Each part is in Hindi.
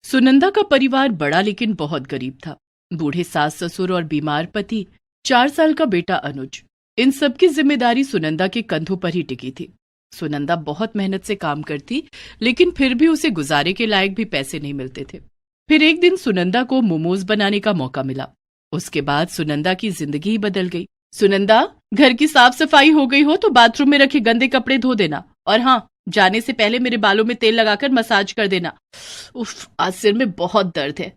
सुनंदा का परिवार बड़ा लेकिन बहुत गरीब था। बूढ़े सास ससुर और बीमार पति, 4 साल का बेटा अनुज, इन सबकी जिम्मेदारी सुनंदा के कंधों पर ही टिकी थी। सुनंदा बहुत मेहनत से काम करती, लेकिन फिर भी उसे गुजारे के लायक भी पैसे नहीं मिलते थे। फिर एक दिन सुनंदा को मोमोज बनाने का मौका मिला। उसके बाद सुनंदा की जिंदगी ही बदल गई। सुनंदा, घर की साफ सफाई हो गई हो तो बाथरूम में रखे गंदे कपड़े धो देना, और हाँ, जाने से पहले मेरे बालों में तेल लगाकर मसाज कर देना। उफ, आज सिर में बहुत दर्द है।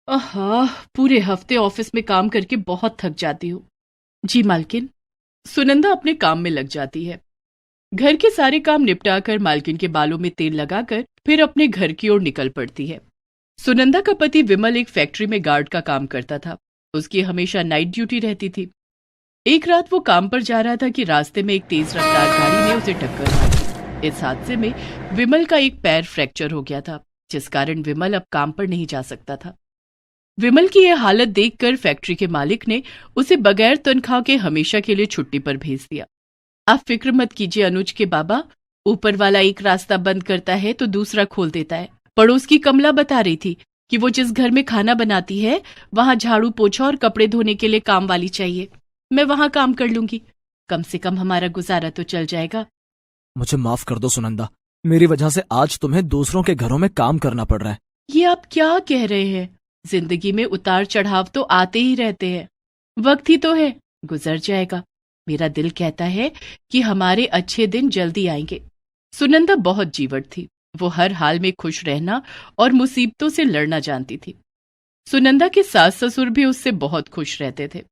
आहा, पूरे हफ्ते ऑफिस में काम करके बहुत थक जाती हूँ। जी मालकिन। सुनंदा अपने काम में लग जाती है। घर के सारे काम निपटाकर मालकिन के बालों में तेल लगाकर फिर अपने घर की ओर निकल पड़ती है। सुनंदा का पति विमल एक फैक्ट्री में गार्ड का काम करता था। उसकी हमेशा नाइट ड्यूटी रहती थी। एक रात वो काम पर जा रहा था कि रास्ते में एक तेज रफ्तार गाड़ी ने उसे टक्कर मारी। इस हादसे में विमल का एक पैर फ्रैक्चर हो गया था, जिस कारण विमल अब काम पर नहीं जा सकता था। विमल की यह हालत देखकर फैक्ट्री के मालिक ने उसे बगैर तनख्वाह के हमेशा के लिए छुट्टी पर भेज दिया। आप फिक्र मत कीजिए अनुज के बाबा, ऊपर वाला एक रास्ता बंद करता है तो दूसरा खोल देता है। पड़ोस की कमला बता रही थी कि वो जिस घर में खाना बनाती है वहां झाड़ू पोछा और कपड़े धोने के लिए काम वाली चाहिए। मैं वहां काम कर लूंगी, कम से कम हमारा गुजारा तो चल जाएगा। मुझे माफ कर दो सुनंदा, मेरी वजह से आज तुम्हें दूसरों के घरों में काम करना पड़ रहा है। ये आप क्या कह रहे हैं? जिंदगी में उतार चढ़ाव तो आते ही रहते हैं। वक्त ही तो है, गुजर जाएगा। मेरा दिल कहता है कि हमारे अच्छे दिन जल्दी आएंगे। सुनंदा बहुत जीवट थी। वो हर हाल में खुश रहना और मुसीबतों से लड़ना जानती थी। सुनंदा के सास ससुर भी उससे बहुत खुश रहते थे।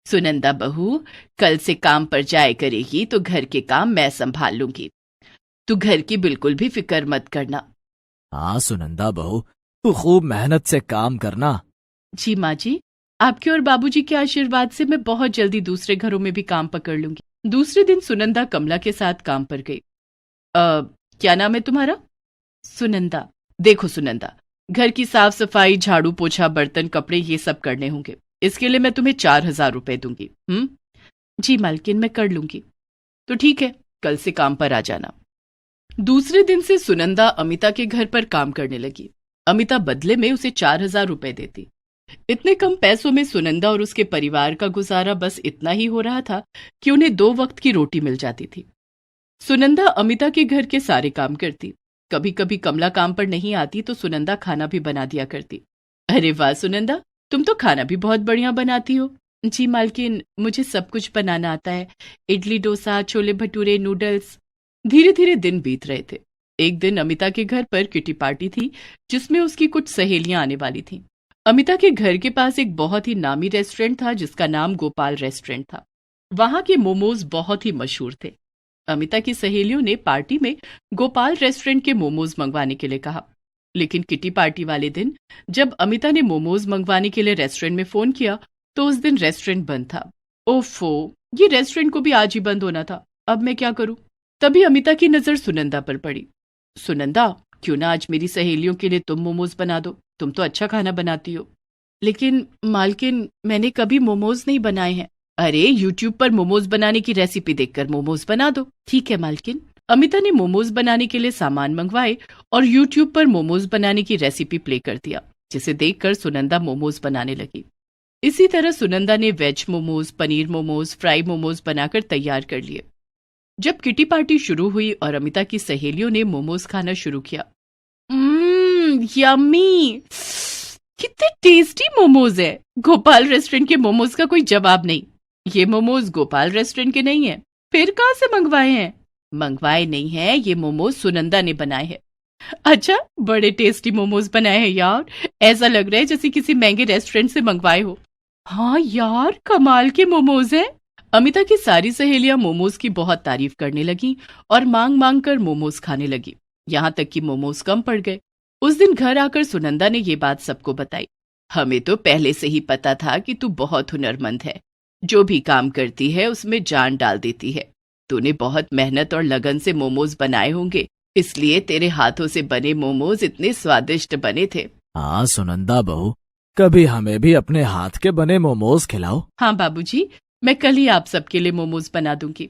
सुनंदा बहू, कल से काम पर जाए करेगी तो घर के काम मैं संभाल लूंगी। तू घर की बिल्कुल भी फिक्र मत करना। हाँ सुनंदा बहू, तू खूब मेहनत से काम करना। जी माँ जी, आपके और बाबूजी के आशीर्वाद से मैं बहुत जल्दी दूसरे घरों में भी काम पकड़ लूंगी। दूसरे दिन सुनंदा कमला के साथ काम पर गई। क्या नाम है तुम्हारा? सुनंदा। देखो सुनंदा, घर की साफ सफाई, झाड़ू पोछा, बर्तन, कपड़े, ये सब करने होंगे। इसके लिए मैं तुम्हें 4,000 रुपए दूंगी। जी मालकिन, मैं कर लूंगी। तो ठीक है, कल से काम पर आ जाना। दूसरे दिन से सुनंदा अमिता के घर पर काम करने लगी। अमिता बदले में उसे 4,000 रुपए देती। इतने कम पैसों में सुनंदा और उसके परिवार का गुजारा बस इतना ही हो रहा था कि उन्हें 2 वक्त की रोटी मिल जाती थी। सुनंदा अमिता के घर के सारे काम करती। कभी कभी कमला काम पर नहीं आती तो सुनंदा खाना भी बना दिया करती। अरे वाह सुनंदा, तुम तो खाना भी बहुत बढ़िया बनाती हो। जी मालकिन, मुझे सब कुछ बनाना आता है। इडली, डोसा, छोले भटूरे, नूडल्स। धीरे धीरे दिन बीत रहे थे। एक दिन अमिता के घर पर किटी पार्टी थी, जिसमें उसकी कुछ सहेलियां आने वाली थीं। अमिता के घर के पास एक बहुत ही नामी रेस्टोरेंट था जिसका नाम गोपाल रेस्टोरेंट था। वहां के मोमोज बहुत ही मशहूर थे। अमिता की सहेलियों ने पार्टी में गोपाल रेस्टोरेंट के मोमोज मंगवाने के लिए कहा, लेकिन किटी पार्टी वाले दिन जब अमिता ने मोमोज मंगवाने के लिए रेस्टोरेंट में फोन किया तो उस दिन रेस्टोरेंट बंद था। ओफो, ये रेस्टोरेंट को भी आज ही बंद होना था। अब मैं क्या करूं? तभी अमिता की नजर सुनंदा पर पड़ी। सुनंदा, क्यों ना आज मेरी सहेलियों के लिए तुम मोमोज बना दो, तुम तो अच्छा खाना बनाती हो। लेकिन मालकिन, मैंने कभी मोमोज नहीं बनाए हैं। अरे यूट्यूब पर मोमोज बनाने की रेसिपी देखकर मोमोज बना दो। ठीक है मालकिन। अमिता ने मोमोज बनाने के लिए सामान मंगवाए और यूट्यूब पर मोमोज बनाने की रेसिपी प्ले कर दिया, जिसे देखकर सुनंदा मोमोज बनाने लगी। इसी तरह सुनंदा ने वेज मोमोज, पनीर मोमोज, फ्राई मोमोज बनाकर तैयार कर लिए। जब किटी पार्टी शुरू हुई और अमिता की सहेलियों ने मोमोज खाना शुरू किया, यम्मी, कितने टेस्टी मोमोज है। गोपाल रेस्टोरेंट के मोमोज का कोई जवाब नहीं। ये मोमोज गोपाल रेस्टोरेंट के नहीं है, फिर कहां से मंगवाए हैं? मंगवाए नहीं है, ये मोमोज सुनंदा ने बनाए हैं। अच्छा, बड़े टेस्टी मोमोज बनाए हैं यार। ऐसा लग रहा है जैसे किसी महंगे रेस्टोरेंट से मंगवाए हो। हाँ यार, कमाल के मोमोज हैं। अमिता की सारी सहेलियां मोमोज की बहुत तारीफ करने लगी और मांग मांग कर मोमोज खाने लगी, यहाँ तक कि मोमोज कम पड़ गए। उस दिन घर आकर सुनंदा ने ये बात सबको बताई। हमें तो पहले से ही पता था कि तू बहुत हुनरमंद है, जो भी काम करती है उसमें जान डाल देती है। तूने बहुत मेहनत और लगन से मोमोज बनाए होंगे, इसलिए तेरे हाथों से बने मोमोज इतने स्वादिष्ट बने थे। हाँ सुनंदा बहू, कभी हमें भी अपने हाथ के बने मोमोज खिलाओ। हाँ बाबूजी, मैं कल ही आप सबके लिए मोमोज बना दूंगी।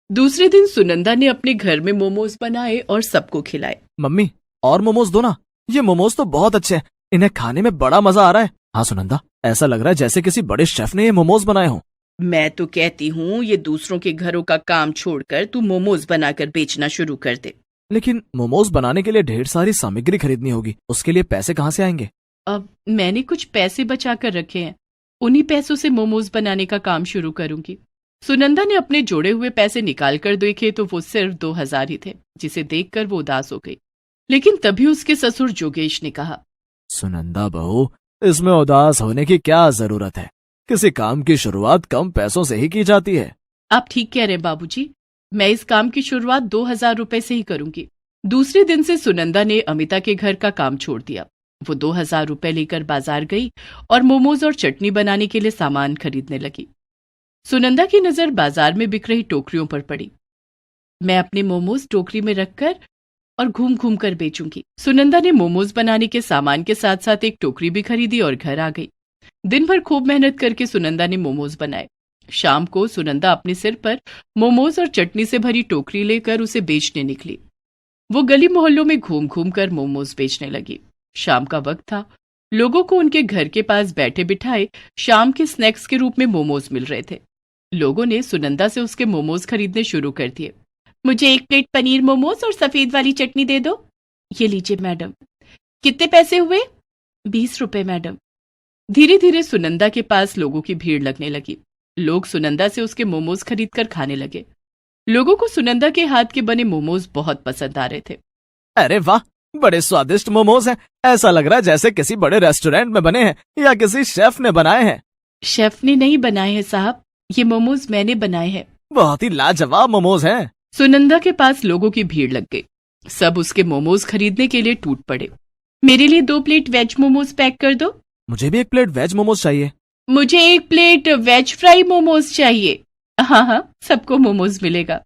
दूसरे दिन सुनंदा ने अपने घर में मोमोज बनाए और सबको खिलाए। मम्मी, और मोमोज दो ना, ये मोमोज तो बहुत अच्छे हैं, इन्हें खाने में बड़ा मजा आ रहा है। हाँ सुनंदा, ऐसा लग रहा है जैसे किसी बड़े शेफ ने ये मोमोज बनाए हों। मैं तो कहती हूँ ये दूसरों के घरों का काम छोड़कर तू मोमोज बनाकर बेचना शुरू कर दे। लेकिन मोमोज बनाने के लिए ढेर सारी सामग्री खरीदनी होगी, उसके लिए पैसे कहाँ से आएंगे? अब मैंने कुछ पैसे बचा कर रखे हैं, उन्हीं पैसों से मोमोज बनाने का काम शुरू करूंगी। सुनंदा ने अपने जोड़े हुए पैसे निकाल कर देखे तो वो सिर्फ 2,000 ही थे, जिसे देखकर वो उदास हो गई। लेकिन तभी उसके ससुर जोगेश ने कहा, सुनंदा बहू, इसमें उदास होने की क्या जरूरत है? किसी काम की शुरुआत कम पैसों से ही की जाती है। आप ठीक कह रहे बाबूजी, मैं इस काम की शुरुआत 2,000 रुपए से ही करूंगी। दूसरे दिन से सुनंदा ने अमिता के घर का काम छोड़ दिया। वो 2,000 रुपए लेकर बाजार गई और मोमोज और चटनी बनाने के लिए सामान खरीदने लगी। सुनंदा की नजर बाजार में बिक रही टोकरियों पर पड़ी। मैं अपने मोमोज टोकरी में रखकर और घूम घूम कर बेचूंगी। सुनंदा ने मोमोज बनाने के सामान के साथ साथ एक टोकरी भी खरीदी और घर आ गई। दिन भर खूब मेहनत करके सुनंदा ने मोमोज बनाए। शाम को सुनंदा अपने सिर पर मोमोज और चटनी से भरी टोकरी लेकर उसे बेचने निकली। वो गली मोहल्लों में घूम घूम कर मोमोज बेचने लगी। शाम का वक्त था। लोगों को उनके घर के पास बैठे बिठाए शाम के स्नैक्स के रूप में मोमोज मिल रहे थे। लोगों ने सुनंदा से उसके मोमोज खरीदने शुरू कर दिए। मुझे 1 प्लेट पनीर मोमोज और सफेद वाली चटनी दे दो। ये लीजिए मैडम। कितने पैसे हुए? 20 रुपए मैडम। धीरे धीरे सुनंदा के पास लोगों की भीड़ लगने लगी। लोग सुनंदा से उसके मोमोज खरीदकर खाने लगे। लोगों को सुनंदा के हाथ के बने मोमोज बहुत पसंद आ रहे थे। अरे वाह, बड़े स्वादिष्ट मोमोज हैं। ऐसा लग रहा है जैसे किसी बड़े रेस्टोरेंट में बने हैं या किसी शेफ ने बनाए हैं। शेफ ने नहीं बनाए हैं साहब, ये मोमोज मैंने बनाए हैं। बहुत ही लाजवाब मोमोज हैं। सुनंदा के पास लोगों की भीड़ लग गई। सब उसके मोमोज खरीदने के लिए टूट पड़े। मेरे लिए 2 प्लेट वेज मोमोज पैक कर दो। मुझे भी 1 प्लेट वेज मोमोज चाहिए। मुझे 1 प्लेट वेज फ्राई मोमोज चाहिए। हाँ हाँ, सबको मोमोज मिलेगा।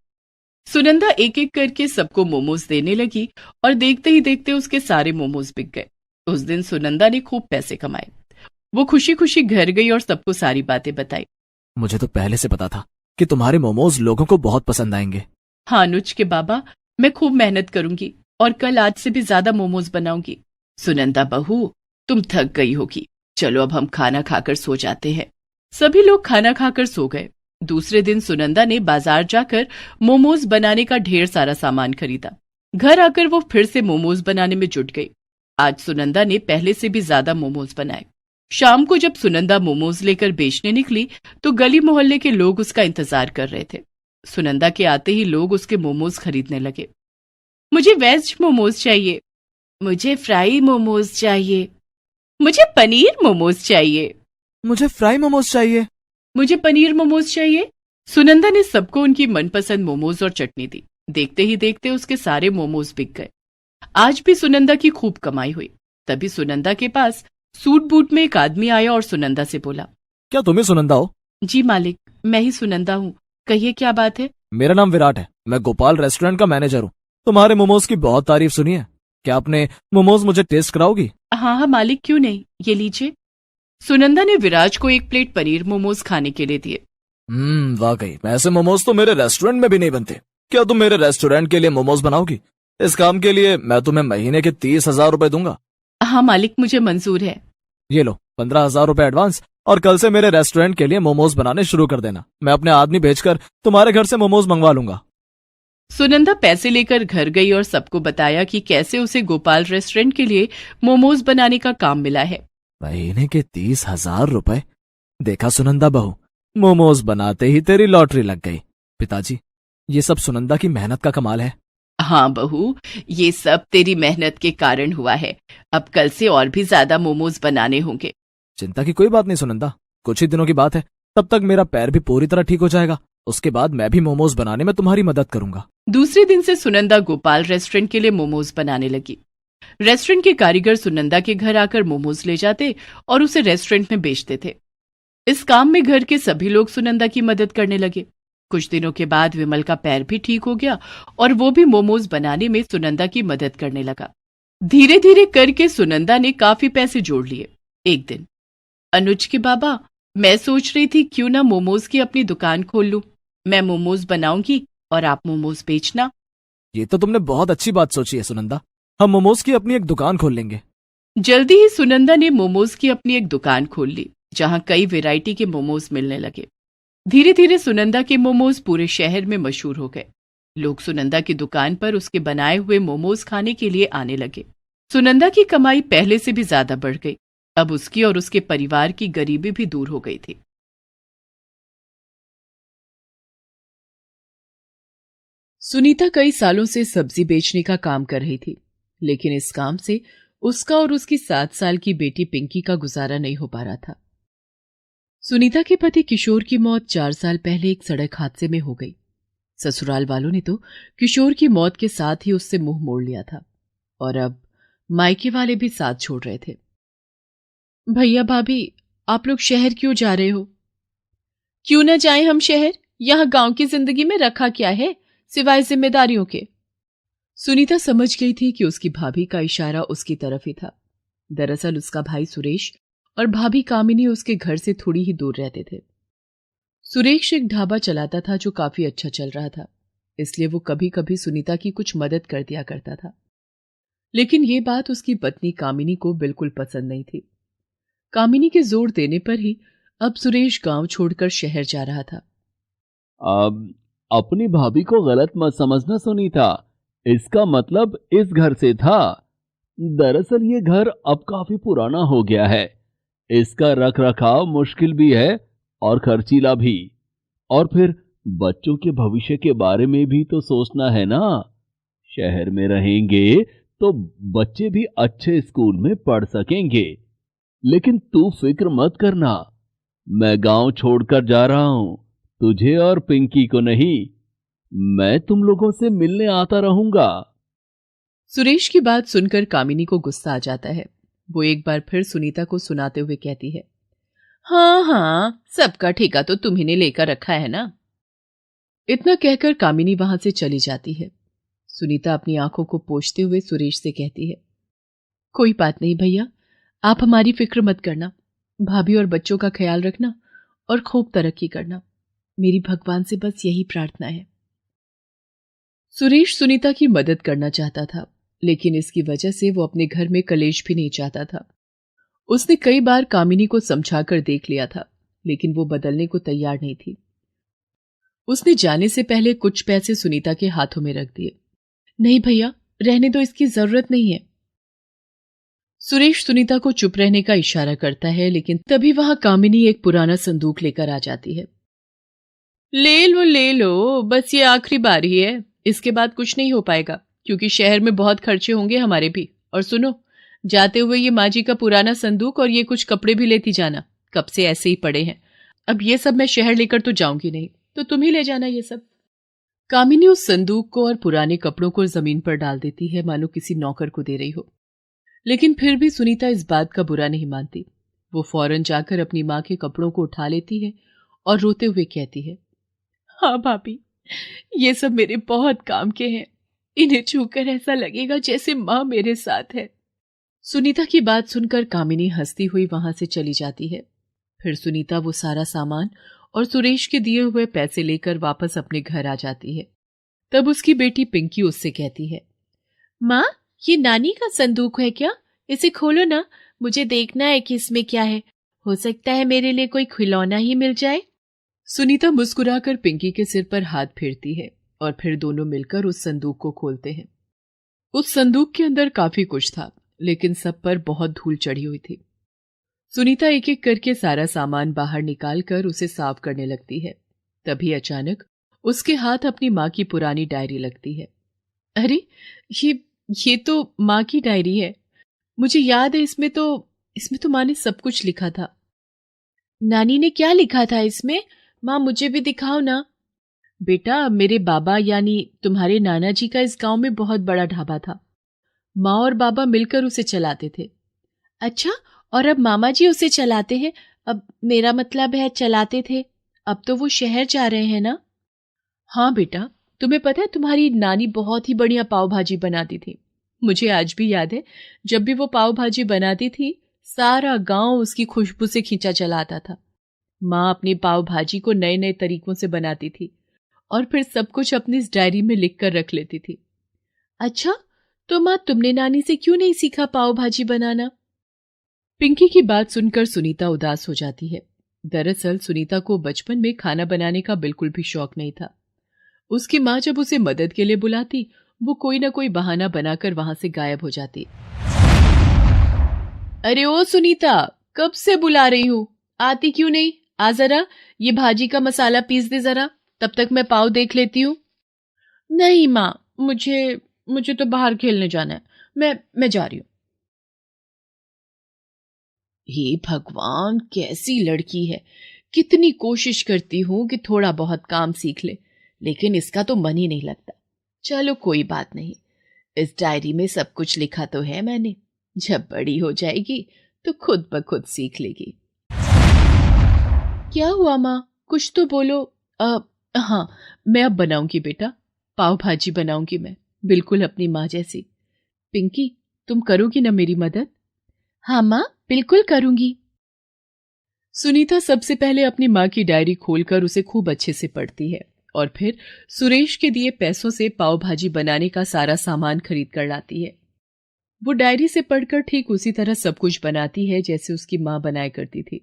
सुनंदा एक एक करके सबको मोमोज देने लगी और देखते ही देखते उसके सारे मोमोज बिक गए। उस दिन सुनंदा ने खूब पैसे कमाए। वो खुशी खुशी घर गई और सबको सारी बातें बताई। मुझे तो पहले से पता था कि तुम्हारे मोमोज लोगों को बहुत पसंद आएंगे। हाँ अनुज के बाबा, मैं खूब मेहनत करूंगी और कल आज से भी ज्यादा मोमोज बनाऊंगी। सुनंदा बहू, तुम थक गई होगी, चलो अब हम खाना खाकर सो जाते हैं। सभी लोग खाना खाकर सो गए। दूसरे दिन सुनंदा ने बाजार जाकर मोमोज बनाने का ढेर सारा सामान खरीदा। घर आकर वो फिर से मोमोज बनाने में जुट गई। आज सुनंदा ने पहले से भी ज्यादा मोमोज बनाए। शाम को जब सुनंदा मोमोज लेकर बेचने निकली तो गली मोहल्ले के लोग उसका इंतजार कर रहे थे। सुनंदा के आते ही लोग उसके मोमोज खरीदने लगे। मुझे वेज मोमोज चाहिए, मुझे फ्राई मोमोज चाहिए, मुझे पनीर मोमोज चाहिए, मुझे फ्राई मोमोज चाहिए, मुझे पनीर मोमोज चाहिए। सुनंदा ने सबको उनकी मनपसंद मोमोज और चटनी दी। देखते ही देखते उसके सारे मोमोज बिक गए। आज भी सुनंदा की खूब कमाई हुई। तभी सुनंदा के पास सूट बूट में एक आदमी आया और सुनंदा से बोला, क्या तुम ही सुनंदा हो? जी मालिक, मैं ही सुनंदा हूँ, कहिए क्या बात है। मेरा नाम विराट है, मैं गोपाल रेस्टोरेंट का मैनेजर हूँ। तुम्हारे मोमोज की बहुत तारीफ सुनी है, क्या आपने मोमोज मुझे टेस्ट कराओगी? हाँ हाँ मालिक, क्यों नहीं, ये लीजिए। सुनंदा ने विराज को 1 प्लेट पनीर मोमोज खाने के लिए दिए। वाकई ऐसे मोमोज तो मेरे रेस्टोरेंट में भी नहीं बनते। क्या तुम मेरे रेस्टोरेंट के लिए मोमोज बनाओगी? इस काम के लिए मैं तुम्हें महीने के 30,000 रुपए दूंगा। हाँ मालिक, मुझे मंजूर है। ये लो 15,000 रुपए एडवांस, और कल से मेरे रेस्टोरेंट के लिए मोमोज बनाने शुरू कर देना। मैं अपने आदमी भेजकर तुम्हारे घर से मोमोज मंगवा लूंगा। सुनंदा पैसे लेकर घर गई और सबको बताया कि कैसे उसे गोपाल रेस्टोरेंट के लिए मोमोज बनाने का काम मिला है। महीने के 30,000 रुपए। देखा सुनंदा बहू, मोमोज बनाते ही तेरी लॉटरी लग गई। पिताजी, ये सब सुनंदा की मेहनत का कमाल है। हाँ बहू, ये सब तेरी मेहनत के कारण हुआ है। अब कल से और भी ज्यादा मोमोज बनाने होंगे। चिंता की कोई बात नहीं सुनंदा, कुछ ही दिनों की बात है, तब तक मेरा पैर भी पूरी तरह ठीक हो जाएगा। उसके बाद मैं भी मोमोज बनाने में तुम्हारी मदद करूंगा। दूसरे दिन से सुनंदा गोपाल रेस्टोरेंट के लिए मोमोज बनाने लगी। रेस्टोरेंट के कारीगर सुनंदा के घर आकर मोमोज ले जाते और उसे रेस्टोरेंट में बेचते थे। इस काम में घर के सभी लोग सुनंदा की मदद करने लगे। कुछ दिनों के बाद विमल का पैर भी ठीक हो गया और वो भी मोमोज बनाने में सुनंदा की मदद करने लगा। धीरे धीरे करके सुनंदा ने काफी पैसे जोड़ लिए। एक दिन, अनुज के बाबा, मैं सोच रही थी क्यों ना मोमोज की अपनी दुकान खोल लूं। मैं मोमोज बनाऊंगी और आप मोमोज बेचना। ये तो तुमने बहुत अच्छी बात सोची है सुनंदा, हम मोमोज की अपनी एक दुकान खोल लेंगे। जल्दी ही सुनंदा ने मोमोज की अपनी एक दुकान खोल ली, जहां कई वैरायटी के मोमोज मिलने लगे। धीरे धीरे सुनंदा के मोमोज पूरे शहर में मशहूर हो गए। लोग सुनंदा की दुकान पर उसके बनाए हुए मोमोज खाने के लिए आने लगे। सुनंदा की कमाई पहले से भी ज्यादा बढ़ गई। अब उसकी और उसके परिवार की गरीबी भी दूर हो गई थी। सुनीता कई सालों से सब्जी बेचने का काम कर रही थी, लेकिन इस काम से उसका और उसकी 7 साल की बेटी पिंकी का गुजारा नहीं हो पा रहा था। सुनीता के पति किशोर की मौत 4 साल पहले एक सड़क हादसे में हो गई। ससुराल वालों ने तो किशोर की मौत के साथ ही उससे मुंह मोड़ लिया था, और अब मायके वाले भी साथ छोड़ रहे थे। भैया भाभी, आप लोग शहर क्यों जा रहे हो? क्यों ना जाएं हम शहर? यहाँ गांव की जिंदगी में रखा क्या है सिवाय जिम्मेदारियों के? सुनीता समझ गई थी कि उसकी भाभी का इशारा उसकी तरफ ही था। दरअसल उसका भाई सुरेश और भाभी कामिनी उसके घर से थोड़ी ही दूर रहते थे। सुरेश एक ढाबा चलाता था जो काफी अच्छा चल रहा था, इसलिए वो कभी कभी सुनीता की कुछ मदद कर दिया करता था। लेकिन ये बात उसकी पत्नी कामिनी को बिल्कुल पसंद नहीं थी। कामिनी के जोर देने पर ही अब सुरेश गांव छोड़कर शहर जा रहा था। अब अपनी भाभी को गलत मत समझना सुनीता, इसका मतलब इस घर से था। दरअसल ये घर अब काफी पुराना हो गया है। इसका रख रखाव मुश्किल भी है और खर्चीला भी। और फिर बच्चों के भविष्य के बारे में भी तो सोचना है ना। शहर में रहेंगे तो बच्चे भी अच्छे स्कूल में पढ़ सकेंगे। लेकिन तू फिक्र मत करना, मैं गांव छोड़कर जा रहा हूं, तुझे और पिंकी को नहीं। मैं तुम लोगों से मिलने आता रहूंगा। सुरेश की बात सुनकर कामिनी को गुस्सा आ जाता है। वो एक बार फिर सुनीता को सुनाते हुए कहती है, हाँ हाँ, सबका ठेका तो तुम्ही ने लेकर रखा है ना। इतना कहकर कामिनी वहां से चली जाती है। सुनीता अपनी आंखों को पोंछते हुए सुरेश से कहती है, कोई बात नहीं भैया, आप हमारी फिक्र मत करना। भाभी और बच्चों का ख्याल रखना और खूब तरक्की करना। मेरी भगवान से बस यही प्रार्थना है। सुरेश सुनीता की मदद करना चाहता था, लेकिन इसकी वजह से वो अपने घर में कलेश भी नहीं चाहता था। उसने कई बार कामिनी को समझाकर देख लिया था, लेकिन वो बदलने को तैयार नहीं थी। उसने जाने से पहले कुछ पैसे सुनीता के हाथों में रख दिए। नहीं भैया, रहने दो, इसकी जरूरत नहीं है। सुरेश सुनीता को चुप रहने का इशारा करता है, लेकिन तभी वहां कामिनी एक पुराना संदूक लेकर आ जाती है। ले लो, बस ये आखिरी बारी है। इसके बाद कुछ नहीं हो पाएगा, क्योंकि शहर में बहुत खर्चे होंगे हमारे भी। और सुनो, जाते हुए ये माँ जी का पुराना संदूक और ये कुछ कपड़े भी लेती जाना, कब से ऐसे ही पड़े हैं। अब ये सब मैं शहर लेकर तो जाऊंगी नहीं, तो तुम ही ले जाना ये सब। कामिनी उस संदूक को और पुराने कपड़ों को जमीन पर डाल देती है, मानो किसी नौकर को दे रही हो। लेकिन फिर भी सुनीता इस बात का बुरा नहीं मानती। वो फौरन जाकर अपनी माँ के कपड़ों को उठा लेती है और रोते हुए कहती है, हाँ भाभी, ये सब मेरे बहुत काम के हैं। इन्हें छूकर ऐसा लगेगा जैसे माँ मेरे साथ है। सुनीता की बात सुनकर कामिनी हंसती हुई वहां से चली जाती है। फिर सुनीता वो सारा सामान और सुरेश के दिए हुए पैसे लेकर वापस अपने घर आ जाती है। तब उसकी बेटी पिंकी उससे कहती है, माँ, ये नानी का संदूक है क्या? इसे खोलो ना, मुझे देखना है कि इसमें क्या है। हो सकता है मेरे लिए कोई खिलौना ही मिल जाए। सुनीता मुस्कुराकर पिंकी के सिर पर हाथ फेरती है और फिर दोनों मिलकर उस संदूक को खोलते हैं। उस संदूक के अंदर काफी कुछ था, लेकिन सब पर बहुत धूल चढ़ी हुई थी। सुनीता एक एक करके सारा सामान बाहर निकालकर उसे साफ करने लगती है। तभी अचानक उसके हाथ अपनी माँ की पुरानी डायरी लगती है। अरे, ये तो माँ की डायरी है। मुझे याद है, इसमें तो माँ ने सब कुछ लिखा था। नानी ने क्या लिखा था इसमें? माँ, मुझे भी दिखाओ ना। बेटा, मेरे बाबा यानी तुम्हारे नाना जी का इस गांव में बहुत बड़ा ढाबा था। माँ और बाबा मिलकर उसे चलाते थे। अच्छा, और अब मामा जी उसे चलाते हैं? अब मेरा मतलब है चलाते थे। अब तो वो शहर जा रहे हैं ना? हाँ बेटा, तुम्हें पता है तुम्हारी नानी बहुत ही बढ़िया पाव भाजी बनाती थी। मुझे आज भी याद है, जब भी वो पाव भाजी बनाती थी, सारा गांव उसकी खुशबू से खींचा चला आता था। माँ अपनी पाव भाजी को नए नए तरीकों से बनाती थी और फिर सब कुछ अपनी इस डायरी में लिख कर रख लेती थी। अच्छा, तो माँ, तुमने नानी से क्यों नहीं सीखा पाव भाजी बनाना? पिंकी की बात सुनकर सुनीता उदास हो जाती है। दरअसल सुनीता को बचपन में खाना बनाने का बिल्कुल भी शौक नहीं था। उसकी माँ जब उसे मदद के लिए बुलाती, वो कोई ना कोई बहाना बनाकर वहां से गायब हो जाती। अरे ओ सुनीता, कब से बुला रही हूं, आती क्यों नहीं? आ जरा, ये भाजी का मसाला पीस दे जरा, तब तक मैं पाव देख लेती हूँ। नहीं माँ, मुझे मुझे तो बाहर खेलने जाना है, मैं जा रही हूँ। हे भगवान, कैसी लड़की है! कितनी कोशिश करती हूं कि थोड़ा बहुत काम सीख ले, लेकिन इसका तो मन ही नहीं लगता। चलो कोई बात नहीं, इस डायरी में सब कुछ लिखा तो है मैंने, जब बड़ी हो जाएगी तो खुद ब खुद सीख लेगी। क्या हुआ माँ, कुछ तो बोलो। हाँ, मैं अब बनाऊंगी बेटा, पाव भाजी बनाऊंगी मैं, बिल्कुल अपनी माँ जैसी। पिंकी, तुम करोगी ना मेरी मदद? हाँ माँ, बिल्कुल करूंगी। सुनीता सबसे पहले अपनी माँ की डायरी खोलकर उसे खूब अच्छे से पढ़ती है और फिर सुरेश के दिए पैसों से पाव भाजी बनाने का सारा सामान खरीद कर लाती है। वो डायरी से पढ़कर ठीक उसी तरह सब कुछ बनाती है जैसे उसकी माँ बनाया करती थी।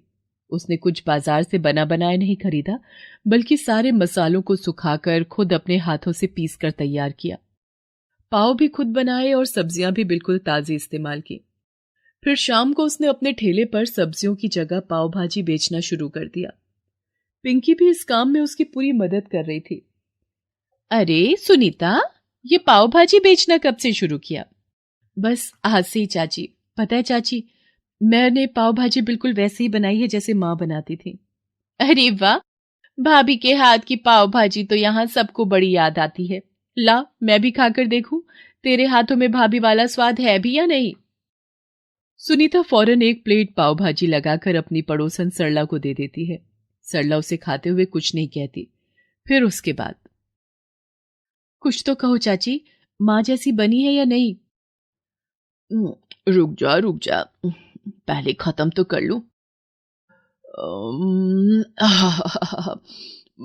उसने कुछ बाजार से बना बनाया नहीं खरीदा, बल्कि सारे मसालों को सुखाकर खुद अपने हाथों से पीस कर तैयार किया। पाव भी खुद बनाए और सब्जियां भी बिल्कुल ताजी इस्तेमाल की। फिर शाम को उसने अपने ठेले पर सब्जियों की जगह पाव भाजी बेचना शुरू कर दिया। पिंकी भी इस काम में उसकी पूरी मदद कर रही थी। अरे सुनीता, ये पाव भाजी बेचना कब से शुरू किया? बस आज से ही चाची। पता है चाची, मैंने पाव भाजी बिल्कुल वैसे ही बनाई है जैसे माँ बनाती थी। अरे वाह, भाभी के हाथ की पाव भाजी तो यहाँ सबको बड़ी याद आती है। ला, मैं भी खाकर देखूं, तेरे हाथों में भाभी वाला स्वाद है भी या नहीं। सुनीता फौरन एक प्लेट पाव भाजी लगाकर अपनी पड़ोसन सरला को दे देती है। सरला उसे खाते हुए कुछ नहीं कहती। फिर उसके बाद, कुछ तो कहो चाची, माँ जैसी बनी है या नहीं? रुक जा रुक जा, पहले खत्म तो कर लूं।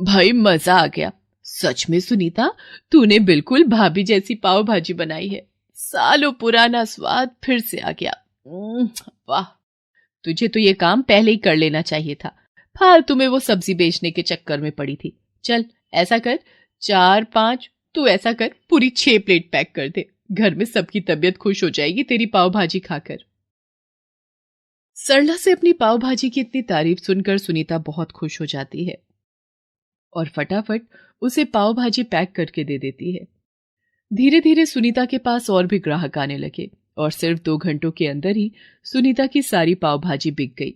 भाई मजा आ गया सच में सुनीता, तूने बिल्कुल भाभी जैसी पाव भाजी बनाई है। सालों पुराना स्वाद फिर से आ गया। वाह, तुझे तो ये काम पहले ही कर लेना चाहिए था, फालतू में वो सब्जी बेचने के चक्कर में पड़ी थी। चल ऐसा कर, 4-5, तू ऐसा कर पूरी 6 प्लेट पैक कर दे, घर में सबकी तबीयत खुश हो जाएगी तेरी पाव भाजी खाकर। सरला से अपनी पाव भाजी की इतनी तारीफ सुनकर सुनीता बहुत खुश हो जाती है और फटाफट उसे पाव भाजी पैक करके दे देती है। धीरे धीरे सुनीता के पास और भी ग्राहक आने लगे और सिर्फ 2 घंटों के अंदर ही सुनीता की सारी पाव भाजी बिक गई।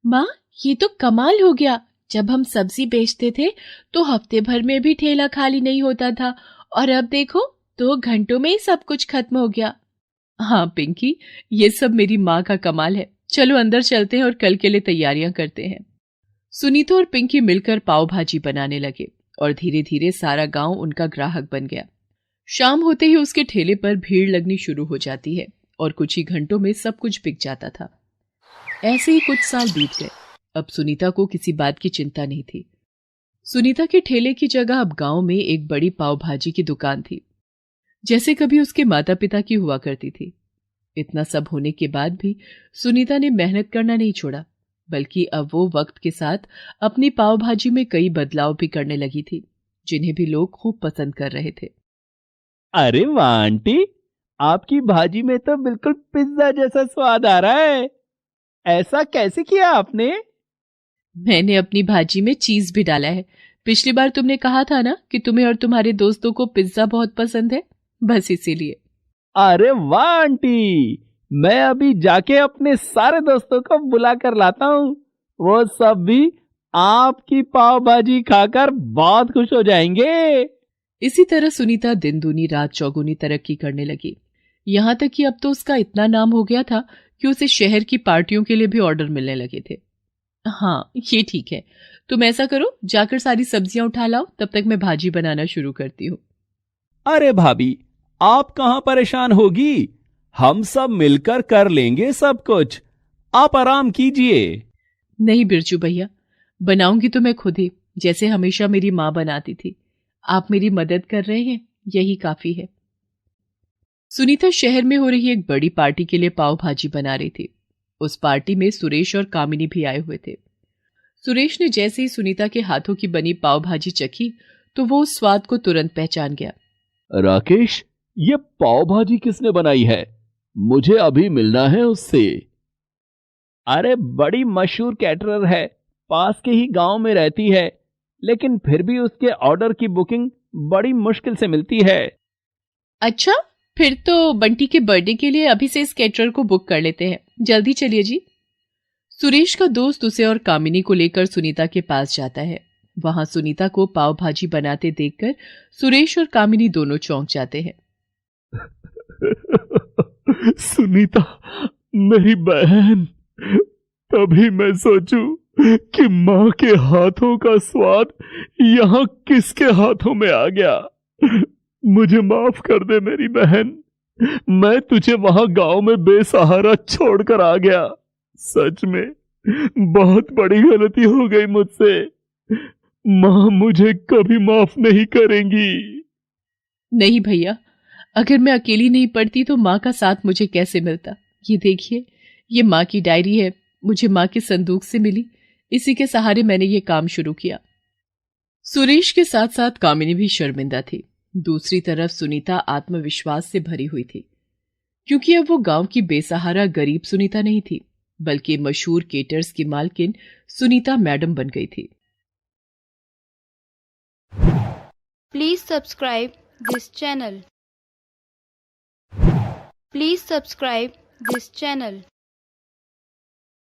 माँ, ये तो कमाल हो गया। जब हम सब्जी बेचते थे तो हफ्ते भर में भी ठेला खाली नहीं होता था, और अब देखो 2 घंटों में ही सब कुछ खत्म हो गया। हाँ पिंकी, ये सब मेरी माँ का कमाल है। चलो अंदर चलते हैं और कल के लिए तैयारियां करते हैं। सुनीता और पिंकी मिलकर पाव भाजी बनाने लगे और धीरे धीरे सारा गांव उनका ग्राहक बन गया। शाम होते ही उसके ठेले पर भीड़ लगनी शुरू हो जाती है और कुछ ही घंटों में सब कुछ बिक जाता था। ऐसे ही कुछ साल बीत गए। अब सुनीता को किसी बात की चिंता नहीं थी। सुनीता के ठेले की जगह अब गांव में एक बड़ी पाव भाजी की दुकान थी, जैसे कभी उसके माता पिता की हुआ करती थी। इतना सब होने के बाद भी सुनीता ने मेहनत करना नहीं छोड़ा, बल्कि अब वो वक्त के साथ अपनी पाव भाजी में कई बदलाव भी करने लगी थी, जिन्हें भी लोग खूब पसंद कर रहे थे। अरे वाह आंटी, आपकी भाजी में तो बिल्कुल पिज्जा जैसा स्वाद आ रहा है। ऐसा कैसे किया आपने? मैंने अपनी भाजी में चीज भी डाला है। पिछली बार तुमने कहा था ना कि तुम्हें और तुम्हारे दोस्तों को पिज्जा बहुत पसंद है, बस इसीलिए। अरे वाह आंटी, मैं अभी जाके अपने सारे दोस्तों को बुला कर लाता हूँ। वो सब भी आपकी पाव भाजी खाकर बहुत खुश हो जाएंगे। इसी तरह सुनीता दिन दूनी रात चौगुनी तरक्की करने लगी। यहां तक कि अब तो उसका इतना नाम हो गया था कि उसे शहर की पार्टियों के लिए भी ऑर्डर मिलने लगे थे। हाँ, ये ठीक है। तुम ऐसा करो, जाकर सारी सब्जियां उठा लाओ, तब तक मैं भाजी बनाना शुरू करती हूँ। अरे भाभी, आप कहाँ परेशान होगी, हम सब मिलकर कर लेंगे सब कुछ। आप आराम कीजिए। नहीं बिरजू भैया, बनाऊंगी तो मैं खुद ही, जैसे हमेशा मेरी माँ बनाती थी। आप मेरी मदद कर रहे हैं, यही काफी है। सुनीता शहर में हो रही एक बड़ी पार्टी के लिए पाव भाजी बना रही थी। उस पार्टी में सुरेश और कामिनी भी आए हुए थे। सुरेश ने जैसे ही सुनीता के हाथों की बनी पाव भाजी चखी तो वो उस स्वाद को तुरंत पहचान गया। राकेश, ये पाव भाजी किसने बनाई है? मुझे अभी मिलना है उससे। अरे बड़ी मशहूर कैटरर है, पास के ही गांव में रहती है, लेकिन फिर भी उसके ऑर्डर की बुकिंग बड़ी मुश्किल से मिलती है। अच्छा, फिर तो बंटी के बर्थडे के लिए अभी से इस कैटरर को बुक कर लेते हैं। जल्दी चलिए जी। सुरेश का दोस्त उसे और कामिनी को लेकर सुनीता के पास जाता है। वहां सुनीता को पाव भाजी बनाते देखकर सुरेश और कामिनी दोनों चौंक जाते हैं। सुनीता, मेरी बहन, तभी मैं सोचूं कि माँ के हाथों का स्वाद यहाँ किसके हाथों में आ गया। मुझे माफ कर दे मेरी बहन, मैं तुझे वहां गांव में बेसहारा छोड़कर आ गया। सच में बहुत बड़ी गलती हो गई मुझसे। माँ मुझे कभी माफ नहीं करेंगी। नहीं भैया, अगर मैं अकेली नहीं पढ़ती तो माँ का साथ मुझे कैसे मिलता। ये देखिए, ये माँ की डायरी है, मुझे माँ के संदूक से मिली। इसी के सहारे मैंने ये काम शुरू किया। सुरेश के साथ साथ कामिनी भी शर्मिंदा थी। दूसरी तरफ सुनीता आत्मविश्वास से भरी हुई थी, क्योंकि अब वो गांव की बेसहारा गरीब सुनीता नहीं थी, बल्कि मशहूर केटर्स की मालकिन सुनीता मैडम बन गई थी। Please subscribe this channel. Please subscribe this channel.